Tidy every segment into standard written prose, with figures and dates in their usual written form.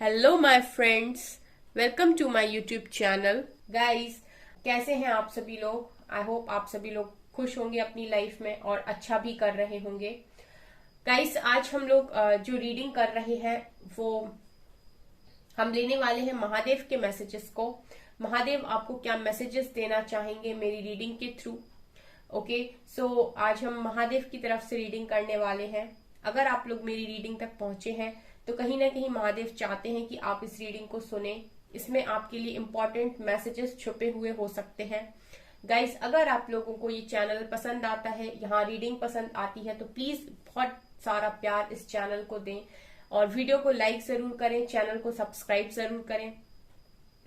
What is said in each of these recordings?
Hello my friends, welcome to my YouTube channel. Guys, कैसे हैं आप सभी लोग? आई होप आप सभी लोग खुश होंगे अपनी लाइफ में और अच्छा भी कर रहे होंगे। गाइस, आज हम लोग जो रीडिंग कर रहे हैं वो हम लेने वाले हैं महादेव के मैसेजेस को। महादेव आपको क्या मैसेजेस देना चाहेंगे मेरी रीडिंग के थ्रू। ओके, सो आज हम महादेव की तरफ से रीडिंग करने वाले हैं। अगर आप लोग मेरी रीडिंग तक पहुंचे हैं तो कहीं ना कहीं महादेव चाहते हैं कि आप इस रीडिंग को सुने। इसमें आपके लिए इंपॉर्टेंट मैसेजेस छुपे हुए हो सकते हैं। गाइस, अगर आप लोगों को ये चैनल पसंद आता है, यहाँ रीडिंग पसंद आती है, तो प्लीज बहुत सारा प्यार इस चैनल को दें और वीडियो को लाइक जरूर करें, चैनल को सब्सक्राइब जरूर करें।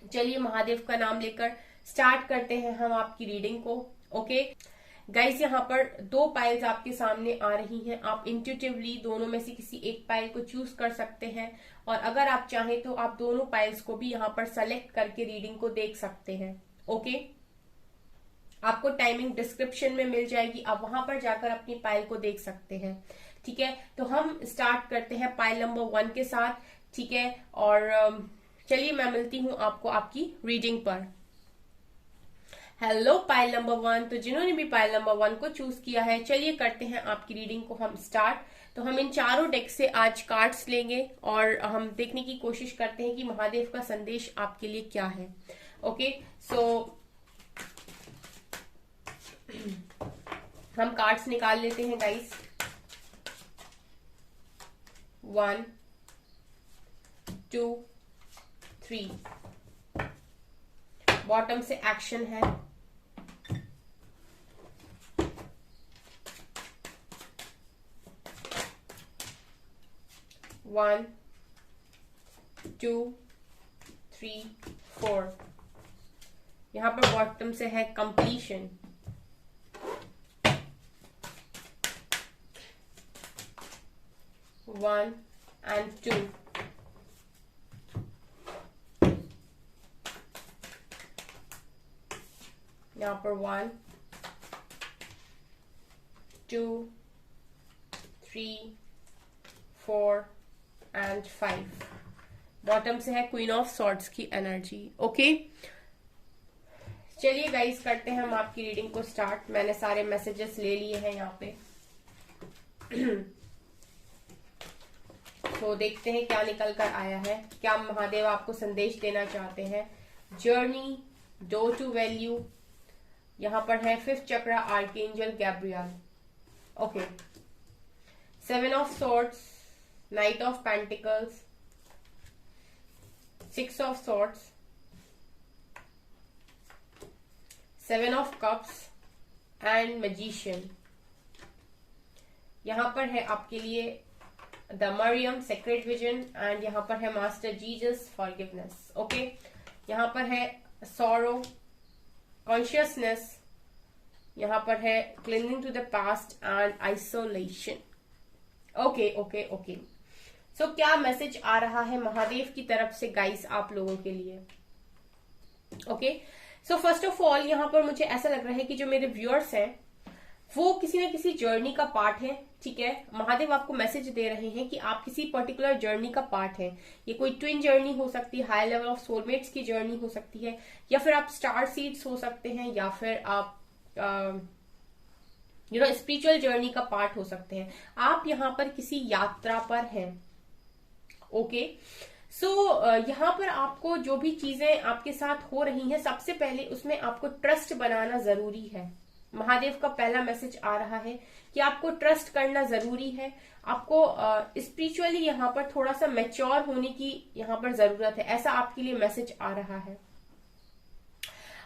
चलिए महादेव का नाम लेकर स्टार्ट करते हैं हम आपकी रीडिंग को। ओके गाइस, यहाँ पर दो पाइल्स आपके सामने आ रही हैं। आप इंट्यूटिवली दोनों में से किसी एक पाइल को चूज कर सकते हैं और अगर आप चाहें तो आप दोनों पाइल्स को भी यहाँ पर सेलेक्ट करके रीडिंग को देख सकते हैं। ओके, आपको टाइमिंग डिस्क्रिप्शन में मिल जाएगी, आप वहां पर जाकर अपनी पाइल को देख सकते हैं। ठीक है, तो हम स्टार्ट करते हैं पाइल नंबर 1 के साथ। ठीक है, और चलिए मैं मिलती हूँ आपको आपकी रीडिंग पर। हेलो पाइल नंबर 1, तो जिन्होंने भी पाइल नंबर 1 को चूज किया है, चलिए करते हैं आपकी रीडिंग को हम स्टार्ट। तो हम इन चारों डेक से आज कार्ड्स लेंगे और हम देखने की कोशिश करते हैं कि महादेव का संदेश आपके लिए क्या है। ओके, सो हम कार्ड्स निकाल लेते हैं गाइस। 1 2 3। बॉटम से एक्शन है। 1 2 3 4। यहां पर बॉटम से है कंप्लीशन। 1 and 2। यहाँ पर 1 2 3 4 and 5। बॉटम से है क्वीन ऑफ सॉर्ड्स की एनर्जी। ओके, चलिए गाइस करते हैं हम आपकी रीडिंग को स्टार्ट। मैंने सारे मैसेजेस ले लिए हैं यहाँ पे। तो देखते हैं क्या निकल कर आया है, क्या महादेव आपको संदेश देना चाहते हैं। जर्नी, डोर टू वैल्यू, यहां पर है 5th chakra archangel Gabriel. Okay, 7 of swords, knight of pentacles, 6 of swords, 7 of cups and magician. यहां पर है आपके लिए the Mariam sacred vision and यहाँ पर है मास्टर जीसस फॉरगिवनेस। ओके, यहाँ पर है सॉरो, कॉन्शियसनेस, यहाँ पर है clinging to the past and isolation. Okay okay okay, so क्या मैसेज आ रहा है महादेव की तरफ से गाइस आप लोगों के लिए? Okay, so first of all यहाँ पर मुझे ऐसा लग रहा है कि जो मेरे व्यूअर्स हैं वो किसी न किसी जर्नी का पार्ट है। ठीक है, महादेव आपको मैसेज दे रहे हैं कि आप किसी पर्टिकुलर जर्नी का पार्ट है। ये कोई ट्विन जर्नी हो सकती है, हाई लेवल ऑफ सोलमेट्स की जर्नी हो सकती है, या फिर आप स्टार सीड्स हो सकते हैं, या फिर आप स्पिरिचुअल जर्नी का पार्ट हो सकते हैं। आप यहाँ पर किसी यात्रा पर हैं। ओके, सो यहाँ पर आपको जो भी चीजें आपके साथ हो रही हैं, सबसे पहले उसमें आपको ट्रस्ट बनाना जरूरी है। महादेव का पहला मैसेज आ रहा है कि आपको ट्रस्ट करना जरूरी है। आपको स्पिरिचुअली यहाँ पर थोड़ा सा मैच्योर होने की यहाँ पर जरूरत है, ऐसा आपके लिए मैसेज आ रहा है।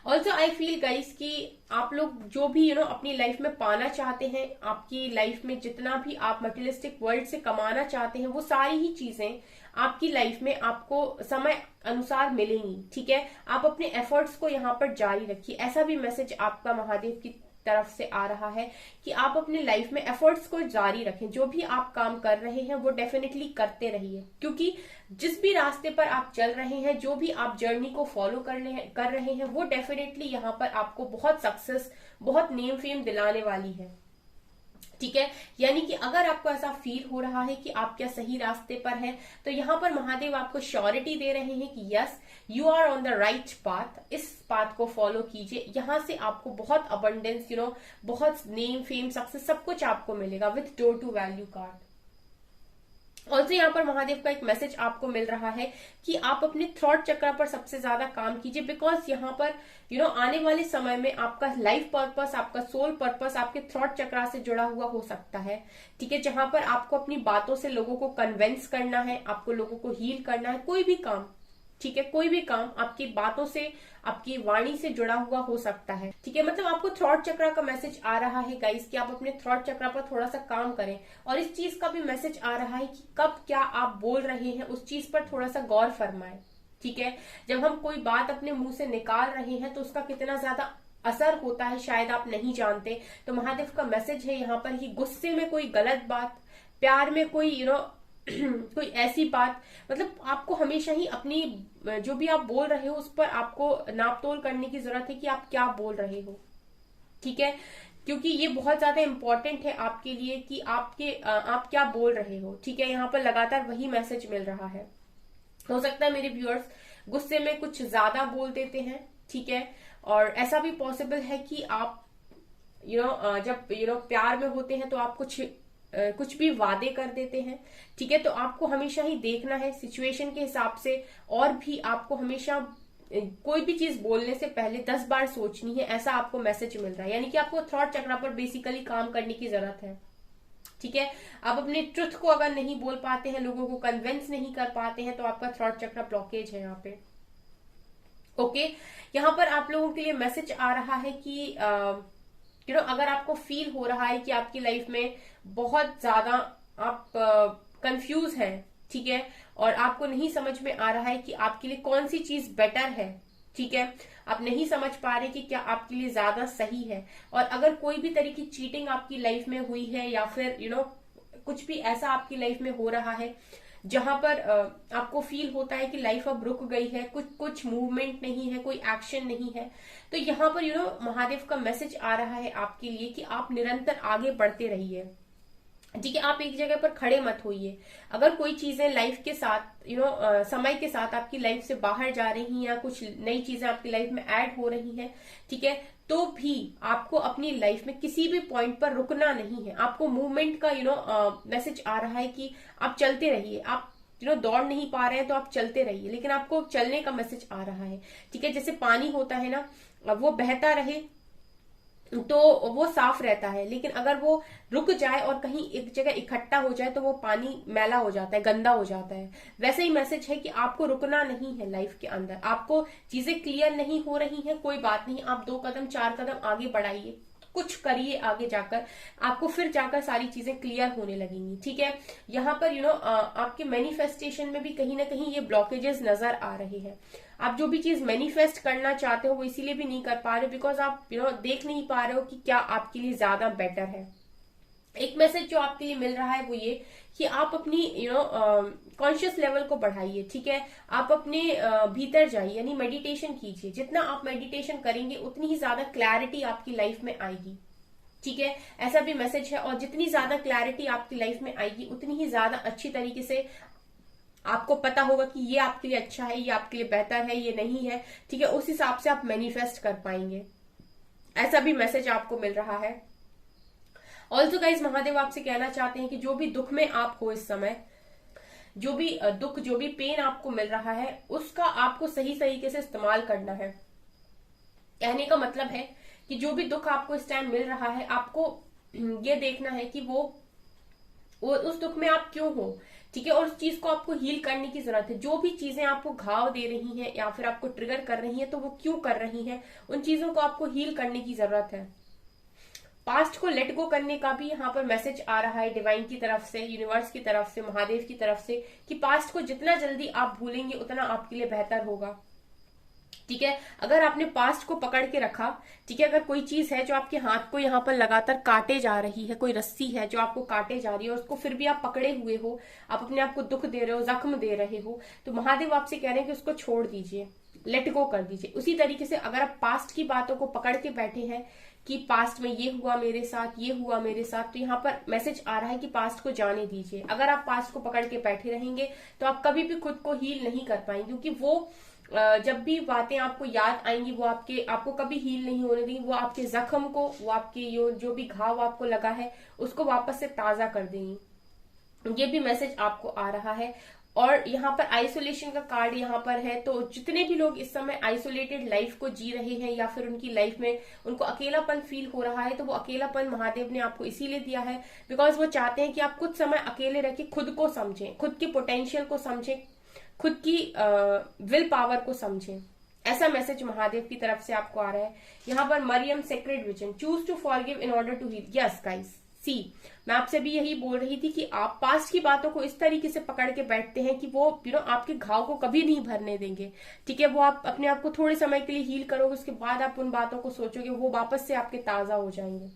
ऑल्सो आई फील गाइस कि आप लोग जो भी अपनी लाइफ में पाना चाहते हैं, आपकी लाइफ में जितना भी आप मटेरियलिस्टिक वर्ल्ड से कमाना चाहते हैं, वो सारी ही चीजें आपकी लाइफ में आपको समय अनुसार मिलेंगी। ठीक है, आप अपने एफर्ट्स को यहाँ पर जारी रखिए, ऐसा भी मैसेज आपका महादेव की तरफ से आ रहा है कि आप अपने लाइफ में एफर्ट्स को जारी रखें। जो भी आप काम कर रहे हैं वो डेफिनेटली करते रहिए, क्योंकि जिस भी रास्ते पर आप चल रहे हैं, जो भी आप जर्नी को फॉलो कर रहे हैं, वो डेफिनेटली यहाँ पर आपको बहुत सक्सेस, बहुत नेम फेम दिलाने वाली है। ठीक है। यानी कि अगर आपको ऐसा फील हो रहा है कि आप क्या सही रास्ते पर हैं, तो यहाँ पर महादेव आपको श्योरिटी दे रहे हैं कि yes you are on the right path, इस पाथ को फॉलो कीजिए। यहाँ से आपको बहुत अबंडेंस बहुत नेम फेम सक्सेस सब कुछ आपको मिलेगा with door to value card. Also यहाँ पर महादेव का एक मैसेज आपको मिल रहा है कि आप अपने थ्रॉट चक्र पर सबसे ज्यादा काम कीजिए, बिकॉज यहाँ पर आने वाले समय में आपका लाइफ पर्पस, आपका सोल पर्पस आपके थ्रॉट चक्र से जुड़ा हुआ हो सकता है। ठीक है, जहां पर आपको अपनी बातों से लोगों को कन्विंस करना है, आपको लोगों को हील करना है, कोई भी काम, ठीक है, कोई भी काम आपकी बातों से, आपकी वाणी से जुड़ा हुआ हो सकता है। ठीक है, मतलब आपको थ्रॉट चक्र का मैसेज आ रहा है गाइस कि आप अपने थ्रॉट चक्र पर थोड़ा सा काम करें। और इस चीज का भी मैसेज आ रहा है कि कब क्या आप बोल रहे हैं उस चीज पर थोड़ा सा गौर फरमाएं। ठीक है, जब हम कोई बात अपने मुंह से निकाल रहे हैं तो उसका कितना ज्यादा असर होता है शायद आप नहीं जानते। तो महादेव का मैसेज है यहाँ पर कि गुस्से में कोई गलत बात, प्यार में कोई कोई ऐसी बात, मतलब आपको हमेशा ही अपनी जो भी आप बोल रहे हो उस पर आपको नापतोल करने की जरूरत है कि आप क्या बोल रहे हो। ठीक है, क्योंकि ये बहुत ज्यादा इंपॉर्टेंट है आपके लिए कि आप क्या बोल रहे हो। ठीक है, यहाँ पर लगातार वही मैसेज मिल रहा है। हो सकता है मेरे व्यूअर्स गुस्से में कुछ ज्यादा बोल देते हैं। ठीक है, और ऐसा भी पॉसिबल है कि आप जब प्यार में होते हैं तो आप कुछ भी वादे कर देते हैं। ठीक है, तो आपको हमेशा ही देखना है सिचुएशन के हिसाब से, और भी आपको हमेशा कोई भी चीज बोलने से पहले 10 बार सोचनी है, ऐसा आपको मैसेज मिल रहा है। यानी कि आपको थ्रॉट चक्र पर बेसिकली काम करने की जरूरत है। ठीक है, आप अपने ट्रुथ को अगर नहीं बोल पाते हैं, लोगों को कन्विंस नहीं कर पाते हैं, तो आपका थ्रॉट चक्र ब्लॉकेज है यहाँ पे। ओके, यहाँ पर आप लोगों के लिए मैसेज आ रहा है कि अगर आपको फील हो रहा है कि आपकी लाइफ में बहुत ज्यादा आप कंफ्यूज हैं, ठीक है, और आपको नहीं समझ में आ रहा है कि आपके लिए कौन सी चीज बेटर है। ठीक है, आप नहीं समझ पा रहे कि क्या आपके लिए ज्यादा सही है, और अगर कोई भी तरह की चीटिंग आपकी लाइफ में हुई है या फिर कुछ भी ऐसा आपकी लाइफ में हो रहा है जहां पर आपको फील होता है कि लाइफ अब रुक गई है, कुछ मूवमेंट नहीं है, कोई एक्शन नहीं है, तो यहाँ पर महादेव का मैसेज आ रहा है आपके लिए कि आप निरंतर आगे बढ़ते रहिए। ठीक है, आप एक जगह पर खड़े मत होइए। अगर कोई चीजें लाइफ के साथ समय के साथ आपकी लाइफ से बाहर जा रही हैं या कुछ नई चीजें आपकी लाइफ में ऐड हो रही हैं, ठीक है, तो भी आपको अपनी लाइफ में किसी भी पॉइंट पर रुकना नहीं है। आपको मूवमेंट का मैसेज आ रहा है कि आप चलते रहिए। आप दौड़ नहीं पा रहे हैं तो आप चलते रहिए, लेकिन आपको चलने का मैसेज आ रहा है। ठीक है, जैसे पानी होता है ना, वो बहता रहे तो वो साफ रहता है, लेकिन अगर वो रुक जाए और कहीं एक जगह इकट्ठा हो जाए तो वो पानी मैला हो जाता है, गंदा हो जाता है। वैसे ही मैसेज है कि आपको रुकना नहीं है लाइफ के अंदर। आपको चीजें क्लियर नहीं हो रही हैं, कोई बात नहीं, आप 2 कदम 4 कदम आगे बढ़ाइए, कुछ करिए आगे जाकर, आपको फिर जाकर सारी चीजें क्लियर होने लगेंगी। ठीक है, यहाँ पर आपके मैनिफेस्टेशन में भी कहीं ना कहीं ये ब्लॉकेजेस नजर आ रहे हैं। आप जो भी चीज मैनिफेस्ट करना चाहते हो वो इसीलिए भी नहीं कर पा रहे हो बिकॉज आप देख नहीं पा रहे हो कि क्या आपके लिए ज्यादा बेटर है। एक मैसेज जो आपके लिए मिल रहा है वो ये कि आप अपनी कॉन्शियस लेवल को बढ़ाइए। ठीक है, आप अपने भीतर जाइए, यानी मेडिटेशन कीजिए। जितना आप मेडिटेशन करेंगे उतनी ही ज्यादा क्लैरिटी आपकी लाइफ में आएगी। ठीक है, ऐसा भी मैसेज है, और जितनी ज्यादा क्लैरिटी आपकी लाइफ में आएगी उतनी ही ज्यादा अच्छी तरीके से आपको पता होगा कि ये आपके लिए अच्छा है, ये आपके लिए बेहतर है, ये नहीं है। ठीक है, उस हिसाब से आप मैनिफेस्ट कर पाएंगे। ऐसा भी मैसेज आपको मिल रहा है। ऑल्सो गाइज, महादेव आपसे कहना चाहते हैं कि जो भी दुख में आप हो इस समय, जो भी दुख, जो भी पेन आपको मिल रहा है, उसका आपको सही तरीके से इस्तेमाल करना है। कहने का मतलब है कि जो भी दुख आपको इस टाइम मिल रहा है, आपको ये देखना है कि वो उस दुख में आप क्यों हो। ठीक है, और उस चीज को आपको हील करने की जरूरत है। जो भी चीजें आपको घाव दे रही हैं या फिर आपको ट्रिगर कर रही हैं, तो वो क्यों कर रही हैं, उन चीजों को आपको हील करने की जरूरत है। पास्ट को लेट गो करने का भी यहाँ पर मैसेज आ रहा है डिवाइन की तरफ से, यूनिवर्स की तरफ से, महादेव की तरफ से, कि पास्ट को जितना जल्दी आप भूलेंगे उतना आपके लिए बेहतर होगा। ठीक है। अगर आपने पास्ट को पकड़ के रखा, ठीक है, अगर कोई चीज है जो आपके हाथ को यहाँ पर लगातार काटे जा रही है, कोई रस्सी है जो आपको काटे जा रही है और उसको फिर भी आप पकड़े हुए हो, आप अपने आप को दुख दे रहे हो, जख्म दे रहे हो, तो महादेव आपसे कह रहे हैं कि उसको छोड़ दीजिए, लेट गो कर दीजिए। उसी तरीके से अगर आप पास्ट की बातों को पकड़ के बैठे हैं कि पास्ट में ये हुआ मेरे साथ, ये हुआ मेरे साथ, तो यहाँ पर मैसेज आ रहा है कि पास्ट को जाने दीजिए। अगर आप पास्ट को पकड़ के बैठे रहेंगे तो आप कभी भी खुद को हील नहीं कर पाएंगे, क्योंकि वो जब भी बातें आपको याद आएंगी वो आपको कभी हील नहीं होने देंगी। वो आपके जख्म को, वो आपके जो भी घाव आपको लगा है उसको वापस से ताजा कर देंगी। ये भी मैसेज आपको आ रहा है। और यहाँ पर आइसोलेशन का कार्ड यहाँ पर है, तो जितने भी लोग इस समय आइसोलेटेड लाइफ को जी रहे हैं या फिर उनकी लाइफ में उनको अकेलापन फील हो रहा है, तो वो अकेलापन महादेव ने आपको इसीलिए दिया है बिकॉज वो चाहते हैं कि आप कुछ समय अकेले रह के खुद को समझें, खुद की पोटेंशियल को समझें, खुद की विल पावर को समझें। ऐसा मैसेज महादेव की तरफ से आपको आ रहा है। यहाँ पर Mariam sacred vision, choose to forgive in order to heal. Yes guys, see मैं आपसे भी यही बोल रही थी कि आप पास्ट की बातों को इस तरीके से पकड़ के बैठते हैं कि वो आपके घाव को कभी नहीं भरने देंगे। ठीक है, वो आप अपने आप को थोड़े समय के लिए हील करोगे, उसके बाद आप उन बातों को सोचोगे, वो वापस से आपके ताजा हो जाएंगे।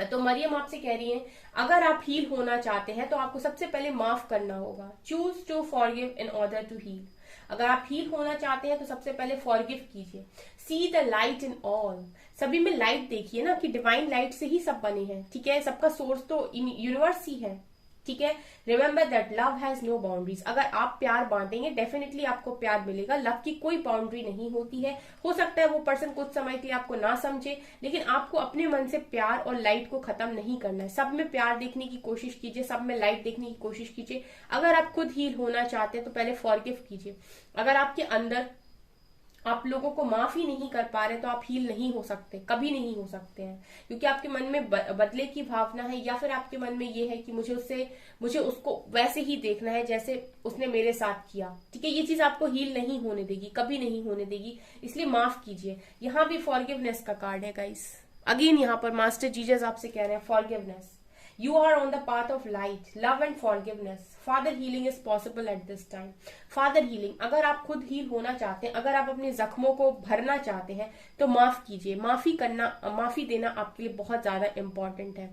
तो मरियम आपसे कह रही है अगर आप हील होना चाहते हैं तो आपको सबसे पहले माफ करना होगा। Choose to forgive in order to heal. अगर आप हील होना चाहते हैं तो सबसे पहले फॉरगिव कीजिए। See the light in all. सभी में लाइट देखिए ना, कि डिवाइन लाइट से ही सब बने हैं। ठीक है, सबका सोर्स तो यूनिवर्स ही है। ठीक है, remember that love has no boundaries. अगर आप प्यार बांटेंगे डेफिनेटली आपको प्यार मिलेगा। लव की कोई बाउंड्री नहीं होती है। हो सकता है वो पर्सन कुछ समय के लिए आपको ना समझे, लेकिन आपको अपने मन से प्यार और लाइट को खत्म नहीं करना है। सब में प्यार देखने की कोशिश कीजिए, सब में लाइट देखने की कोशिश कीजिए। अगर आप खुद हील होना चाहते हैं तो पहले फॉरगिव कीजिए। अगर आपके अंदर आप लोगों को माफ ही नहीं कर पा रहे तो आप हील नहीं हो सकते, कभी नहीं हो सकते हैं, क्योंकि आपके मन में बदले की भावना है, या फिर आपके मन में ये है कि मुझे उसको वैसे ही देखना है जैसे उसने मेरे साथ किया। ठीक है, ये चीज आपको हील नहीं होने देगी, कभी नहीं होने देगी, इसलिए माफ कीजिए। यहाँ भी फॉरगिवनेस का कार्ड है गाइस। अगेन यहाँ पर मास्टर जीजस आपसे कह रहे हैं forgiveness. You are on the path of light, love and forgiveness. Father healing is possible at this time. Father healing, अगर आप खुद हील होना चाहते हैं, अगर आप अपने जख्मों को भरना चाहते हैं तो माफ कीजिए। माफी देना आपके लिए बहुत ज्यादा इंपॉर्टेंट है।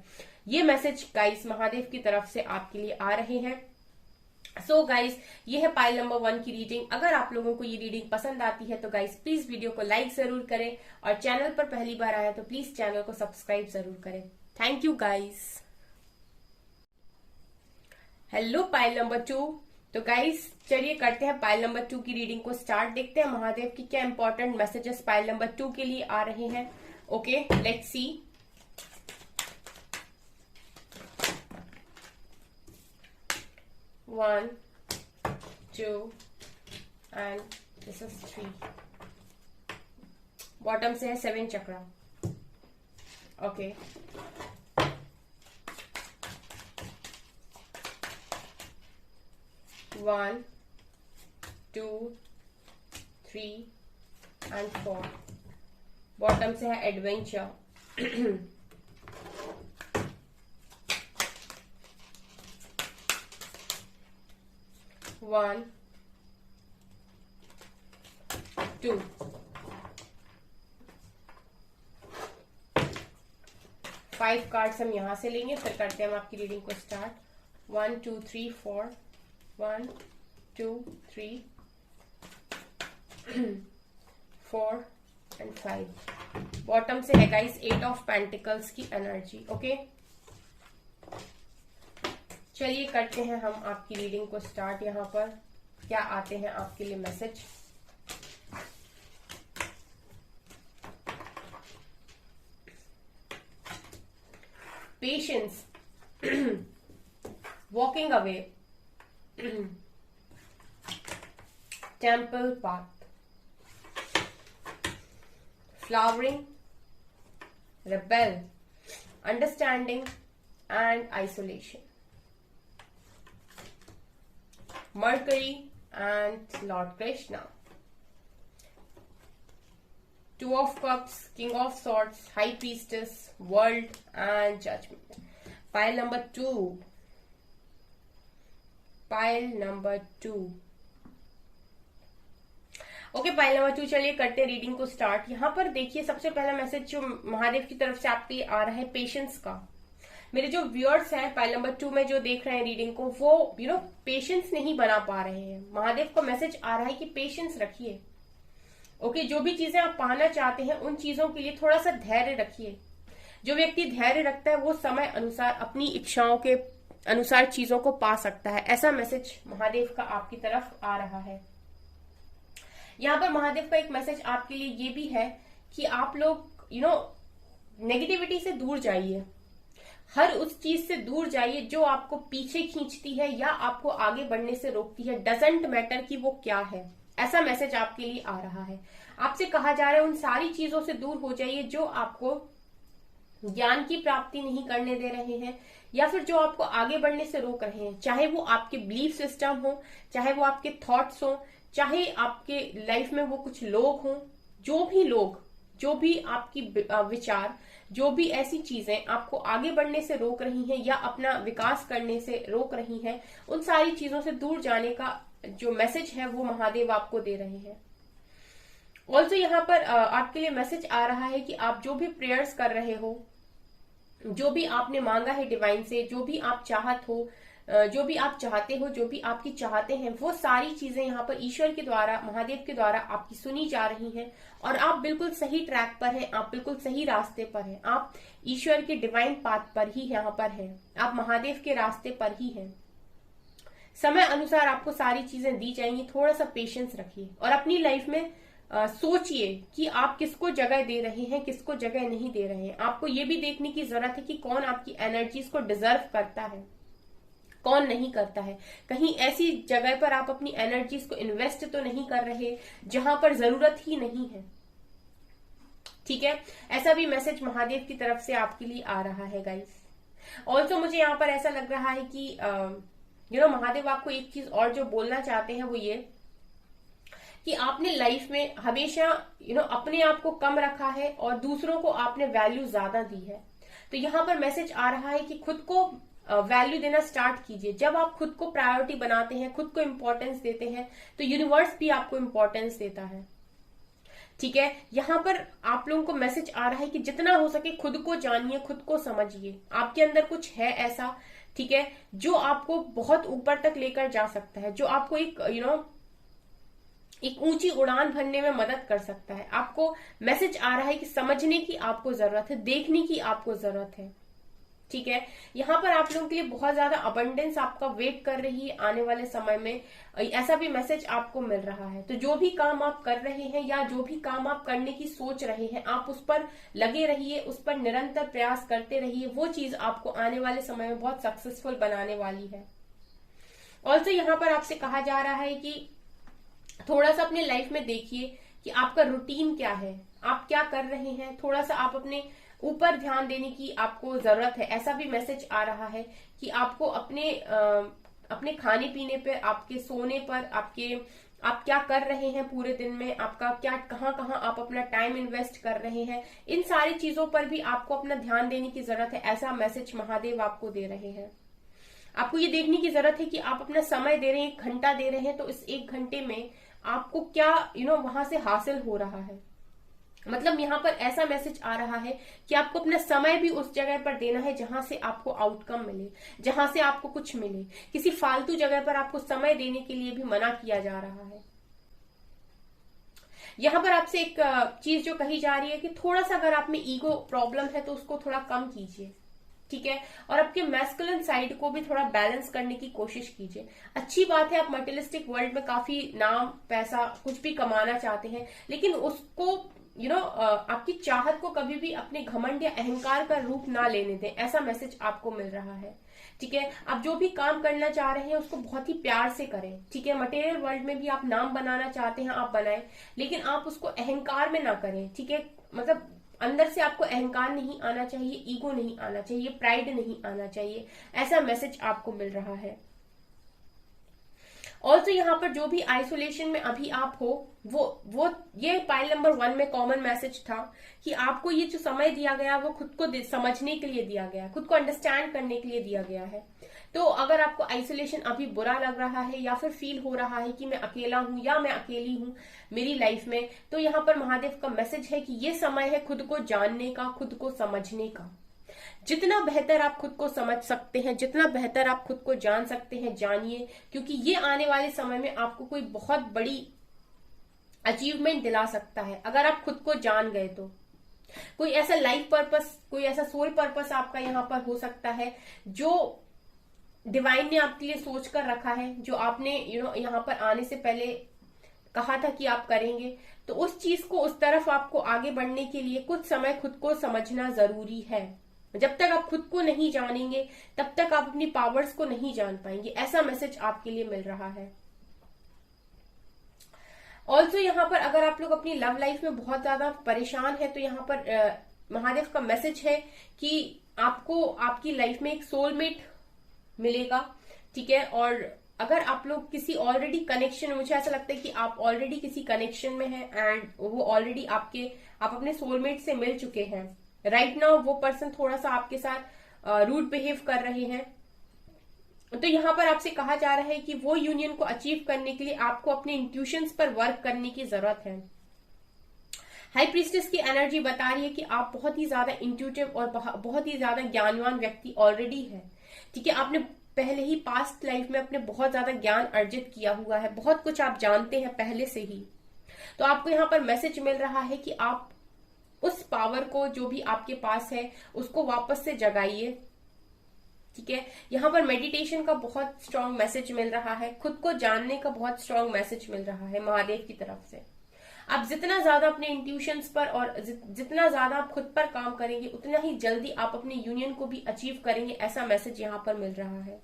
ये मैसेज गाइस महादेव की तरफ से आपके लिए आ रहे हैं। सो गाइस, ये है पाइल नंबर 1 की रीडिंग। अगर आप लोगों को ये रीडिंग पसंद आती है तो गाइस प्लीज वीडियो को लाइक जरूर करें, और चैनल पर पहली बार आया तो प्लीज चैनल को सब्सक्राइब जरूर करें। Thank you guys. Hello pile number 2। तो गाइस चलिए करते हैं पाइल नंबर 2 की रीडिंग को स्टार्ट। देखते हैं महादेव की क्या इंपॉर्टेंट मैसेजेस पाइल नंबर 2 के लिए आ रहे हैं। Okay, let's see. 1 2 and this is 3। Bottom से है 7 चक्रा। Okay, 1 2 3 and 4। बॉटम से है एडवेंचर। 1 2। 5 कार्ड्स हम यहां से लेंगे, फिर करते हैं हम आपकी रीडिंग को स्टार्ट। 1 2 3 4। 1 2 3 4 and 5। बॉटम से है गाइस 8 ऑफ पेंटिकल्स की एनर्जी। ओके, चलिए करते हैं हम आपकी रीडिंग को स्टार्ट। यहाँ पर क्या आते हैं आपके लिए message. Patience, walking away, temple path, flowering, rebel, understanding and isolation, Mercury and Lord Krishna, 2 of Cups, King of Swords, High Priestess, World and Judgment. Pile number 2. Pile number 2. Okay, pile number 2, चलिए करते हैं reading को start. यहाँ पर देखिए, सबसे पहला message जो महादेव की तरफ से आपके लिए आ रहा है पेशेंस का। मेरे जो व्यूअर्स हैं पाइल नंबर 2 में जो देख रहे हैं रीडिंग को, वो पेशेंस नहीं बना पा रहे हैं। महादेव को मैसेज आ रहा है कि पेशेंस रखिए। ओके, जो भी चीजें आप पाना चाहते हैं उन चीजों के लिए थोड़ा सा धैर्य रखिए। जो व्यक्ति धैर्य रखता है वो समय अनुसार अपनी इच्छाओं के अनुसार चीजों को पा सकता है। ऐसा मैसेज महादेव का आपकी तरफ आ रहा है। यहाँ पर महादेव का एक मैसेज आपके लिए ये भी है कि आप लोग नेगेटिविटी से दूर जाइए। हर उस चीज से दूर जाइए जो आपको पीछे खींचती है या आपको आगे बढ़ने से रोकती है। डजंट मैटर कि वो क्या है। ऐसा मैसेज आपके लिए आ रहा है। आपसे कहा जा रहा है उन सारी चीजों से दूर हो जाइए जो आपको ज्ञान की प्राप्ति नहीं करने दे रहे हैं या फिर जो आपको आगे बढ़ने से रोक रहे हैं। चाहे वो आपके बिलीफ सिस्टम हो, चाहे वो आपके थॉट्स हो, चाहे आपके लाइफ में वो कुछ लोग हों, जो भी आपकी विचार, जो भी ऐसी चीजें आपको आगे बढ़ने से रोक रही हैं या अपना विकास करने से रोक रही हैं, उन सारी चीजों से दूर जाने का जो मैसेज है वो महादेव आपको दे रहे हैं। ऑल्सो यहाँ पर आपके लिए मैसेज आ रहा है कि आप जो भी प्रेयर्स कर रहे हो, जो भी आपने मांगा है डिवाइन से, जो भी आप चाहत हो, जो भी आप चाहते हो, जो भी आपकी चाहते हैं, वो सारी चीजें यहाँ पर ईश्वर के द्वारा, महादेव के द्वारा आपकी सुनी जा रही हैं और आप बिल्कुल सही ट्रैक पर हैं। आप बिल्कुल सही रास्ते पर हैं। आप ईश्वर के डिवाइन पाथ पर ही यहाँ पर हैं। आप महादेव के रास्ते पर ही हैं। समय अनुसार आपको सारी चीजें दी जाएंगी। थोड़ा सा पेशेंस रखिए और अपनी लाइफ में सोचिए कि आप किसको जगह दे रहे हैं, किसको जगह नहीं दे रहे हैं। आपको ये भी देखने की जरूरत है कि कौन आपकी एनर्जीज को डिजर्व करता है, कौन नहीं करता है। कहीं ऐसी जगह पर आप अपनी एनर्जीज को इन्वेस्ट तो नहीं कर रहे जहां पर जरूरत ही नहीं है। ठीक है, ऐसा भी मैसेज महादेव की तरफ से आपके लिए आ रहा है गाइस। ऑल्सो मुझे यहाँ पर ऐसा लग रहा है कि महादेव आपको एक चीज और जो बोलना चाहते हैं वो ये कि आपने लाइफ में हमेशा अपने आप को कम रखा है और दूसरों को आपने वैल्यू ज्यादा दी है। तो यहाँ पर मैसेज आ रहा है कि खुद को वैल्यू देना स्टार्ट कीजिए। जब आप खुद को प्रायोरिटी बनाते हैं, खुद को इंपॉर्टेंस देते हैं, तो यूनिवर्स भी आपको इंपॉर्टेंस देता है। ठीक है, यहाँ पर आप लोगों को मैसेज आ रहा है कि जितना हो सके खुद को जानिए, खुद को समझिए। आपके अंदर कुछ है ऐसा, ठीक है, जो आपको बहुत ऊपर तक लेकर जा सकता है, जो आपको एक ऊंची उड़ान भरने में मदद कर सकता है। आपको मैसेज आ रहा है कि समझने की आपको जरूरत है, देखने की आपको जरूरत है। ठीक है, यहाँ पर आप लोगों के लिए बहुत ज्यादा अबंडेंस आपका वेट कर रही है आने वाले समय में। ऐसा भी मैसेज आपको मिल रहा है। तो जो भी काम आप कर रहे हैं या जो भी काम आप करने की सोच रहे हैं, आप उस पर लगे रहिए, उस पर निरंतर प्रयास करते रहिए। वो चीज आपको आने वाले समय में बहुत सक्सेसफुल बनाने वाली है। ऑल्सो यहाँ पर आपसे कहा जा रहा है कि थोड़ा सा अपने लाइफ में देखिए कि आपका रूटीन क्या है, आप क्या कर रहे हैं। थोड़ा सा आप अपने ऊपर ध्यान देने की आपको जरूरत है। ऐसा भी मैसेज आ रहा है कि आपको अपने खाने पीने पे, आपके सोने पर, आप क्या कर रहे हैं पूरे दिन में, आपका क्या कहाँ कहाँ आप अपना टाइम इन्वेस्ट कर रहे हैं, इन सारी चीजों पर भी आपको अपना ध्यान देने की जरूरत है। ऐसा मैसेज महादेव आपको दे रहे हैं। आपको ये देखने की जरूरत है कि आप अपना समय दे रहे हैं, 1 घंटा दे रहे हैं, तो इस 1 घंटे में आपको क्या वहां से हासिल हो रहा है। मतलब यहाँ पर ऐसा मैसेज आ रहा है कि आपको अपना समय भी उस जगह पर देना है जहां से आपको आउटकम मिले, जहां से आपको कुछ मिले। किसी फालतू जगह पर आपको समय देने के लिए भी मना किया जा रहा है। यहाँ पर आपसे एक चीज जो कही जा रही है कि थोड़ा सा अगर आप में ईगो प्रॉब्लम है तो उसको थोड़ा कम कीजिए। ठीक है, और आपके मैस्कुलिन साइड को भी थोड़ा बैलेंस करने की कोशिश कीजिए। अच्छी बात है, आप मटेरियलिस्टिक वर्ल्ड में काफी नाम, पैसा, कुछ भी कमाना चाहते हैं, लेकिन उसको आपकी चाहत को कभी भी अपने घमंड या अहंकार का रूप ना लेने दें। ऐसा मैसेज आपको मिल रहा है। ठीक है, आप जो भी काम करना चाह रहे हैं उसको बहुत ही प्यार से करें। ठीक है, मटेरियल वर्ल्ड में भी आप नाम बनाना चाहते हैं, आप बनाएं, लेकिन आप उसको अहंकार में ना करें। ठीक है, मतलब अंदर से आपको अहंकार नहीं आना चाहिए, ईगो नहीं आना चाहिए, प्राइड नहीं आना चाहिए। ऐसा मैसेज आपको मिल रहा है। ऑल्सो यहाँ पर जो भी आइसोलेशन में अभी आप हो, वो ये पाइल नंबर 1 में कॉमन मैसेज था कि आपको ये जो समय दिया गया वो खुद को समझने के लिए दिया गया है, खुद को अंडरस्टैंड करने के लिए दिया गया है। तो अगर आपको आइसोलेशन अभी बुरा लग रहा है या फिर फील हो रहा है कि मैं अकेला हूं या मैं अकेली हूं मेरी लाइफ में, तो यहाँ पर महादेव का मैसेज है कि ये समय है खुद को जानने का, खुद को समझने का। जितना बेहतर आप खुद को समझ सकते हैं, जितना बेहतर आप खुद को जान सकते हैं, जानिए, क्योंकि ये आने वाले समय में आपको कोई बहुत बड़ी अचीवमेंट दिला सकता है अगर आप खुद को जान गए तो। कोई ऐसा लाइफ पर्पस, कोई ऐसा सोल पर्पस आपका यहाँ पर हो सकता है जो डिवाइन ने आपके लिए सोच कर रखा है, जो आपने यहाँ पर आने से पहले कहा था कि आप करेंगे। तो उस चीज को, उस तरफ आपको आगे बढ़ने के लिए कुछ समय खुद को समझना जरूरी है। जब तक आप खुद को नहीं जानेंगे तब तक आप अपनी पावर्स को नहीं जान पाएंगे। ऐसा मैसेज आपके लिए मिल रहा है। ऑल्सो यहाँ पर अगर आप लोग अपनी लव लाइफ में बहुत ज्यादा परेशान है तो यहाँ पर महादेव का मैसेज है कि आपको आपकी लाइफ में एक सोलमेट मिलेगा, ठीक है। और अगर आप लोग किसी ऑलरेडी कनेक्शन, मुझे ऐसा लगता है कि आप ऑलरेडी किसी कनेक्शन में हैं एंड वो ऑलरेडी आप अपने सोलमेट से मिल चुके हैं। राइट नाउ वो पर्सन थोड़ा सा आपके साथ रूड बिहेव कर रहे हैं, तो यहाँ पर आपसे कहा जा रहा है कि वो यूनियन को अचीव करने के लिए आपको अपने इंट्यूशंस पर वर्क करने की जरूरत है। हाई प्रीस्टेस की एनर्जी बता रही है कि आप बहुत ही ज्यादा इंट्यूटिव और बहुत ही ज्यादा ज्ञानवान व्यक्ति ऑलरेडी है, ठीक है। आपने पहले ही पास्ट लाइफ में अपने बहुत ज्यादा ज्ञान अर्जित किया हुआ है, बहुत कुछ आप जानते हैं पहले से ही। तो आपको यहाँ पर मैसेज मिल रहा है कि आप उस पावर को जो भी आपके पास है उसको वापस से जगाइए, ठीक है। यहाँ पर मेडिटेशन का बहुत स्ट्रांग मैसेज मिल रहा है, खुद को जानने का बहुत स्ट्रांग मैसेज मिल रहा है महादेव की तरफ से। आप जितना ज्यादा अपने इंट्यूशंस पर और जितना ज्यादा आप खुद पर काम करेंगे उतना ही जल्दी आप अपने यूनियन को भी अचीव करेंगे, ऐसा मैसेज यहाँ पर मिल रहा है।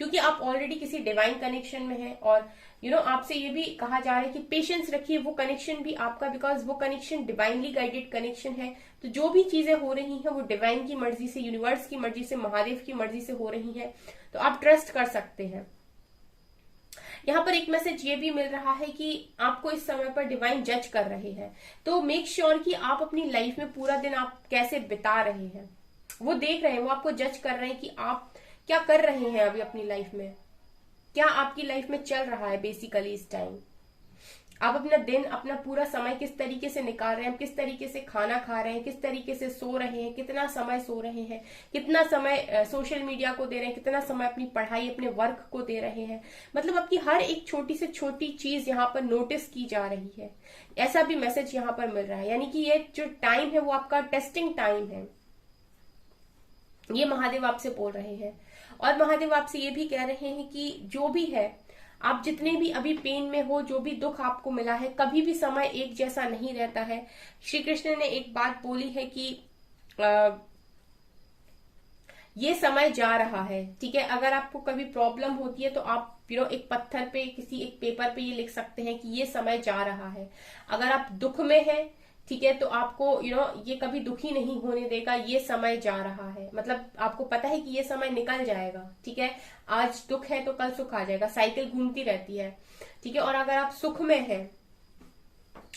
क्योंकि आप ऑलरेडी किसी डिवाइन कनेक्शन में हैं और आपसे ये भी कहा जा रहा है कि पेशेंस रखिए, वो कनेक्शन भी आपका, बिकॉज वो कनेक्शन डिवाइनली गाइडेड कनेक्शन है। तो जो भी चीजें हो रही हैं वो डिवाइन की मर्जी से, यूनिवर्स की मर्जी से, महादेव की मर्जी से हो रही हैं, तो आप ट्रस्ट कर सकते हैं। यहाँ पर एक मैसेज ये भी मिल रहा है कि आपको इस समय पर डिवाइन जज कर रहे हैं, तो मेक श्योर कि आप अपनी लाइफ में पूरा दिन आप कैसे बिता रहे हैं वो देख रहे हैं, वो आपको जज कर रहे हैं कि आप क्या कर रहे हैं अभी अपनी लाइफ में, क्या आपकी लाइफ में चल रहा है बेसिकली इस टाइम। आप अपना दिन, अपना पूरा समय किस तरीके से निकाल रहे हैं, किस तरीके से खाना खा रहे हैं, किस तरीके से सो रहे हैं, कितना समय सो रहे हैं, कितना समय सोशल मीडिया को दे रहे हैं, कितना समय अपनी पढ़ाई, अपने वर्क को दे रहे हैं। मतलब आपकी हर एक छोटी से छोटी चीज यहाँ पर नोटिस की जा रही है, ऐसा भी मैसेज यहाँ पर मिल रहा है। यानी कि ये जो टाइम है वो आपका टेस्टिंग टाइम है, ये महादेव आपसे बोल रहे हैं। और महादेव आपसे ये भी कह रहे हैं कि जो भी है, आप जितने भी अभी पेन में हो, जो भी दुख आपको मिला है, कभी भी समय एक जैसा नहीं रहता है। श्री कृष्ण ने एक बात बोली है कि ये समय जा रहा है, ठीक है। अगर आपको कभी प्रॉब्लम होती है तो आप एक पत्थर पे, किसी एक पेपर पे ये लिख सकते हैं कि ये समय जा रहा है। अगर आप दुख में हैं, ठीक है, तो आपको ये कभी दुखी नहीं होने देगा, ये समय जा रहा है। मतलब आपको पता है कि ये समय निकल जाएगा, ठीक है। आज दुख है तो कल सुख आ जाएगा, साइकिल घूमती रहती है, ठीक है। और अगर आप सुख में हैं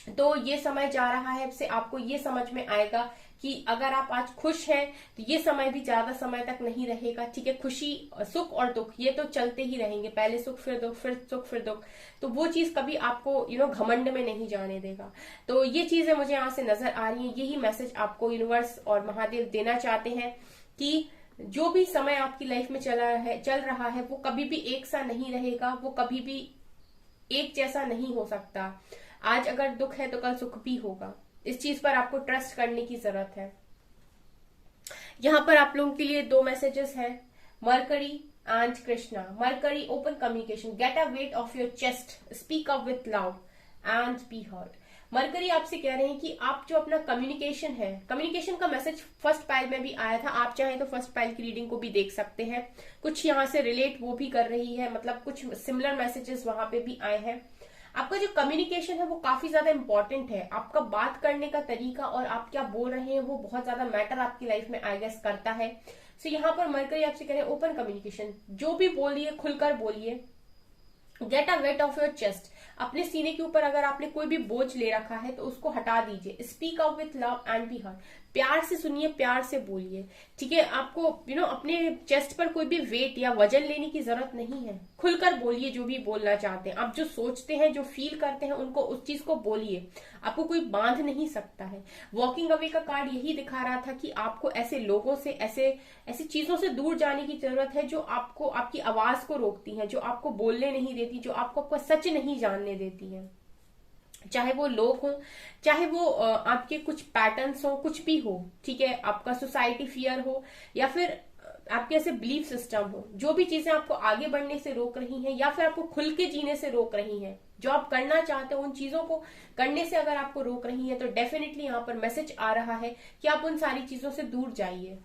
तो ये समय जा रहा है, इससे आपको ये समझ में आएगा कि अगर आप आज खुश हैं तो ये समय भी ज्यादा समय तक नहीं रहेगा, ठीक है। खुशी, सुख और दुख ये तो चलते ही रहेंगे, पहले सुख फिर दुख, फिर सुख फिर दुख। तो वो चीज कभी आपको घमंड में नहीं जाने देगा। तो ये चीजें मुझे यहाँ से नजर आ रही है, यही मैसेज आपको यूनिवर्स और महादेव देना चाहते हैं कि जो भी समय आपकी लाइफ में चल रहा है वो कभी भी एक सा नहीं रहेगा, वो कभी भी एक जैसा नहीं हो सकता। आज अगर दुख है तो कल सुख भी होगा, इस चीज पर आपको ट्रस्ट करने की जरूरत है। यहाँ पर आप लोगों के लिए 2 मैसेजेस हैं, mercury and Krishna. Mercury, open communication, get a weight of your chest, speak up with love and be heard. Mercury आपसे कह रहे हैं कि आप जो अपना कम्युनिकेशन है, कम्युनिकेशन का मैसेज फर्स्ट पाइल में भी आया था, आप चाहें तो फर्स्ट पाइल की रीडिंग को भी देख सकते हैं। कुछ यहाँ से रिलेट वो भी कर रही है, मतलब कुछ सिमिलर मैसेजेस वहां पे भी आए हैं। आपका जो कम्युनिकेशन है वो काफी ज्यादा इंपॉर्टेंट है, आपका बात करने का तरीका और आप क्या बोल रहे हैं वो बहुत ज्यादा मैटर आपकी लाइफ में आई गेस करता है। सो यहाँ पर मरकरी आपसे कह रहे हैं ओपन कम्युनिकेशन, जो भी बोलिए खुलकर बोलिए। Get a weight of your chest, अपने सीने के ऊपर अगर आपने कोई भी बोझ ले रखा है तो उसको हटा दीजिए। Speak out with love and be heard. प्यार से सुनिए, प्यार से बोलिए, ठीक है। आपको अपने चेस्ट पर कोई भी वेट या वजन लेने की जरूरत नहीं है। खुलकर बोलिए जो भी बोलना चाहते हैं। आप जो सोचते हैं, जो फील करते हैं, उनको उस चीज को बोलिए। आपको कोई बांध नहीं सकता है। वॉकिंग अवे का कार्ड यही दिखा रहा था कि आपको ऐसे लोगों से, ऐसी चीजों से दूर जाने की जरूरत है जो आपको, आपकी आवाज को रोकती हैं, जो आपको बोलने नहीं देती, जो आपको सच नहीं जानने देती है। चाहे वो लोग हो, चाहे वो आपके कुछ पैटर्न्स हो, कुछ भी हो, ठीक है। आपका सोसाइटी फियर हो या फिर आपके ऐसे बिलीफ सिस्टम हो, जो भी चीजें आपको आगे बढ़ने से रोक रही हैं या फिर आपको खुल के जीने से रोक रही हैं, जो आप करना चाहते हो उन चीजों को करने से अगर आपको रोक रही है, तो डेफिनेटली यहाँ पर मैसेज आ रहा है कि आप उन सारी चीजों से दूर जाइए।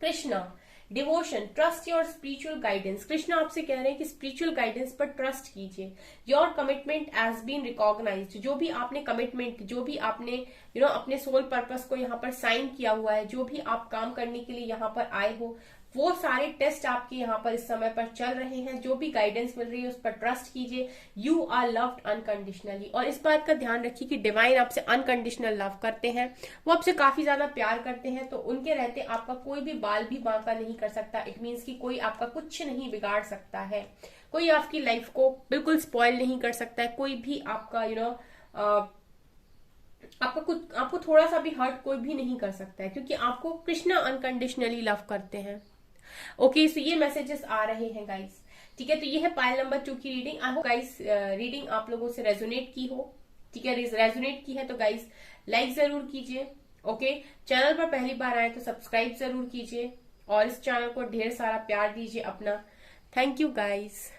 Krishna, devotion, trust your spiritual guidance. Krishna आपसे कह रहे हैं कि स्पिरिचुअल गाइडेंस पर ट्रस्ट कीजिए। Your commitment has been recognised. जो भी आपने कमिटमेंट, जो भी आपने अपने सोल पर्पस को यहाँ पर साइन किया हुआ है, जो भी आप काम करने के लिए यहाँ पर आए हो, वो सारे टेस्ट आपके यहाँ पर इस समय पर चल रहे हैं। जो भी गाइडेंस मिल रही है उस पर ट्रस्ट कीजिए। You are loved unconditionally. और इस बात का ध्यान रखिए कि डिवाइन आपसे अनकंडीशनल लव करते हैं, वो आपसे काफी ज्यादा प्यार करते हैं। तो उनके रहते आपका कोई भी बाल भी बांका नहीं कर सकता। इट मीन्स कि कोई आपका कुछ नहीं बिगाड़ सकता है, कोई आपकी लाइफ को बिल्कुल स्पॉइल नहीं कर सकता है, कोई भी आपका आपको थोड़ा सा भी हर्ट कोई भी नहीं कर सकता है, क्योंकि आपको कृष्णा अनकंडीशनली लव करते हैं। ओके, सो ये मैसेजेस आ रहे हैं गाइस, ठीक है। तो ये है पाइल नंबर 2 की reading. I hope guys reading आप लोगों से रेजोनेट की हो, ठीक है। रेजोनेट की है तो गाइस लाइक जरूर कीजिए। ओके, चैनल पर पहली बार आए तो सब्सक्राइब जरूर कीजिए और इस चैनल को ढेर सारा प्यार दीजिए अपना। Thank you guys.